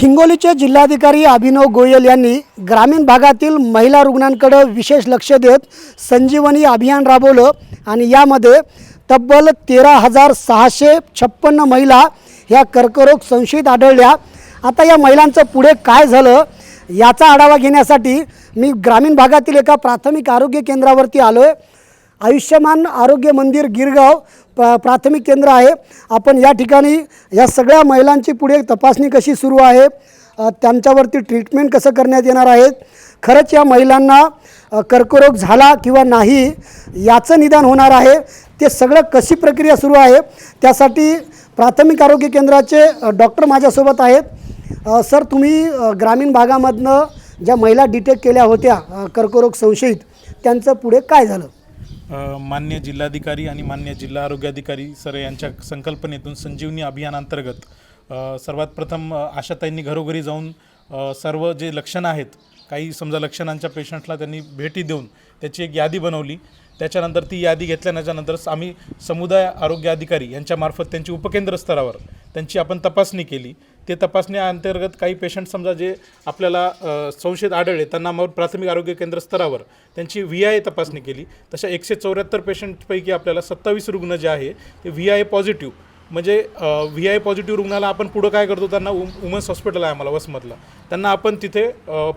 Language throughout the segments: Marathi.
हिंगोलीचे जिल्हाधिकारी अभिनव गोयल यांनी ग्रामीण भागातील महिला रुग्णांकडे विशेष लक्ष देत संजीवनी अभियान राबवलं आणि यामध्ये तब्बल 13,656 महिला ह्या कर्करोग संशयित आढळल्या। आता या महिलांचं पुढे काय झालं याचा आढावा घेण्यासाठी मी ग्रामीण भागातील एका प्राथमिक आरोग्य केंद्रावरती आलोय। आयुष्यमान आरोग्य मंदिर गिरगाव प्राथमिक केंद्र आहे। आपण या ठिकाणी या सगळ्या महिलांची पुढे तपासणी कशी सुरू आहे, त्यांच्यावरती ट्रीटमेंट कसं करण्यात येणार आहे, खरंच या महिलांना कर्करोग झाला किंवा नाही याचं निदान होणार आहे, ते सगळं कशी प्रक्रिया सुरू आहे त्यासाठी प्राथमिक आरोग्य केंद्राचे डॉक्टर माझ्यासोबत आहेत। सर, तुम्ही ग्रामीण भागामधनं ज्या महिला डिटेक्ट केल्या होत्या कर्करोग संशयित त्यांचं पुढे काय झालं? मान्य जिल्हाधिकारी आणि मान्य जिल्हा आरोग्याधिकारी सर यांच्या संकल्पनेतून संजीवनी अभियानांतर्गत सर्वात प्रथम आशाताईंनी घरोघरी जाऊन सर्व जे लक्षणं आहेत, काही समजा लक्षणांच्या पेशंटला त्यांनी भेटी देऊन त्याची एक यादी बनवली। त्याच्यानंतर ती यादी घेतल्यानंतर आम्ही समुदाय आरोग्य अधिकारी यांच्यामार्फत त्यांची उपकेंद्र स्तरावर त्यांची आपण तपासणी केली। ते तपासण्याअंतर्गत काही पेशंट समजा जे आपल्याला संशयित आढळले त्यांना मग प्राथमिक आरोग्य केंद्र स्तरावर त्यांची VIA तपासणी केली। तशा 174 पेशंटपैकी आपल्याला 27 रुग्ण जे आहे ते VIA पॉझिटिव्ह, म्हणजे VIA पॉझिटिव्ह रुग्णाला आपण पुढं काय करतो, त्यांना वुमन्स हॉस्पिटल आहे आम्हाला वसमतला, त्यांना आपण तिथे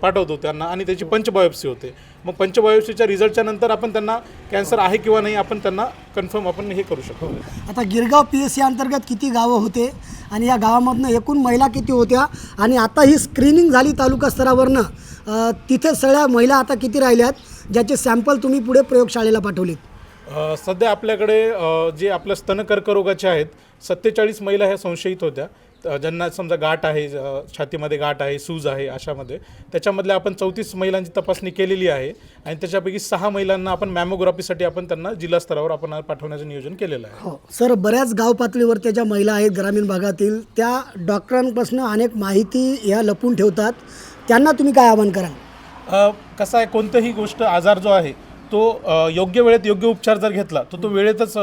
पाठवतो त्यांना आणि त्याची पंचबायोप्सी होते। मग पंचबायोप्सीच्या रिझल्टच्या नंतर आपण त्यांना कॅन्सर आहे किंवा नाही आपण त्यांना कन्फर्म आपण हे करू शकतो। आता गिरगाव PSC अंतर्गत किती गावं होते आणि या गावामधनं एकूण महिला किती होत्या आणि आता ही स्क्रीनिंग झाली तालुका स्तरावरनं, तिथे सगळ्या महिला आता किती राहिल्यात ज्याचे सॅम्पल तुम्ही पुढे प्रयोगशाळेला पाठवलेत? सध्या आपल्याकडे जे आपल्या स्तन कर्करोगाचे आहेत 47 महिला ह्या संशयित होत्या, ज्यांना समजा गाठ आहे, छातीमध्ये गाठ आहे, सूज आहे अशामध्ये। त्याच्यामधल्या आपण 34 महिलांची तपासणी केलेली आहे आणि त्याच्यापैकी 6 महिलांना आपण मॅमोग्राफीसाठी आपण त्यांना जिल्हा स्तरावर आपण पाठवण्याचं नियोजन केलेलं आहे। हो सर, बऱ्याच गाव पातळीवरच्या ज्या महिला आहेत ग्रामीण भागातील त्या डॉक्टरांपासून अनेक माहिती या लपून ठेवतात, त्यांना तुम्ही काय आवाहन कराल? कसं आहे, कोणतीही गोष्ट आजार जो आहे तो योग्य वेळेत योग्य उपचार जर घेतला तर तो वेळेतच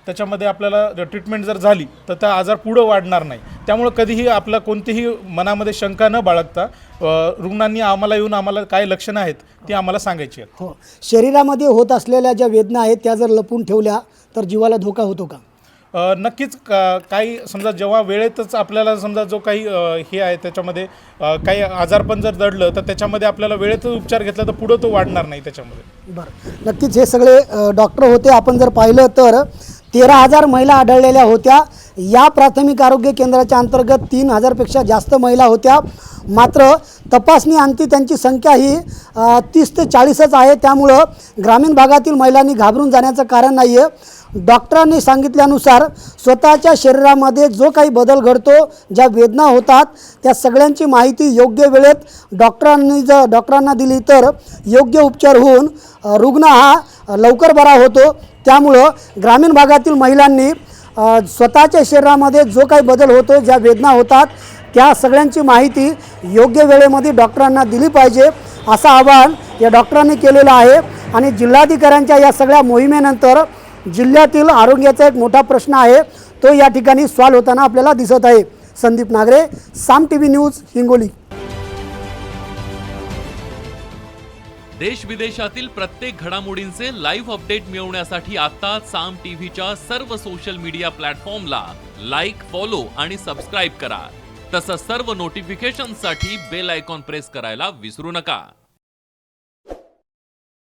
त्याच्यामध्ये आपल्याला ट्रीटमेंट जर झाली तर त्या आजार पुढं वाढणार नाही। त्यामुळे कधीही आपला कोणतीही मनामध्ये शंका न बाळगता रुग्णांनी आम्हाला येऊन आम्हाला काय लक्षणं आहेत ती आम्हाला सांगायची आहेत। हो, शरीरामध्ये होत असलेल्या ज्या वेदना आहेत त्या जर लपून ठेवल्या तर जीवाला धोका होतो का? नक्कीच काही समजा जेव्हा वेळेतच आपल्याला समजा जो काही हे आहे त्याच्यामध्ये काही आजारपण जर दडलं तर त्याच्यामध्ये आपल्याला वेळेतच उपचार घेतला तर पुढं तो वाढणार नाही त्याच्यामध्ये। बरं, नक्कीच हे सगळे डॉक्टर होते। आपण जर पाहिलं तर 13,000 महिला आढळलेल्या होत्या। या प्राथमिक आरोग्य केंद्राच्या अंतर्गत 3,000पेक्षा जास्त महिला होत्या, मात्र तपासणी अंती त्यांची संख्या ही 30 ते 40च आहे। त्यामुळं ग्रामीण भागातील महिलांनी घाबरून जाण्याचं कारण नाही आहे। डॉक्टरांनी सांगितल्यानुसार स्वतःच्या शरीरामध्ये जो काही बदल घडतो, ज्या वेदना होतात त्या सगळ्यांची माहिती योग्य वेळेत डॉक्टरांना दिली तर योग्य उपचार होऊन रुग्ण हा लवकर बरा होतो। त्यामुळं ग्रामीण भागातील महिलांनी स्वतःच्या शरीरामध्ये जो काही बदल होतो, ज्या वेदना होतात त्या सगळ्यांची माहिती योग्य वेळेमध्ये डॉक्टरांना दिली पाहिजे असं आवाहन या डॉक्टरांनी केलेलं आहे। आणि जिल्हाधिकाऱ्यांच्या या सगळ्या मोहिमेनंतर जिल्ह्यातील आरोग्याचा एक मोठा प्रश्न आहे तो या ठिकाणी सॉल्व्ह होताना आपल्याला दिसत आहे। संदीप नागरे, साम TV न्यूज, हिंगोली। देश विदेशातील प्रत्येक घडामोडींचे लाईव्ह अपडेट मिळवण्यासाठी आता साम टीव्हीच्या सर्व सोशल मीडिया प्लॅटफॉर्मला लाईक, फॉलो आणि सबस्क्राईब करा। तसंच सर्व नोटिफिकेशनसाठी बेल आयकॉन प्रेस करायला विसरू नका।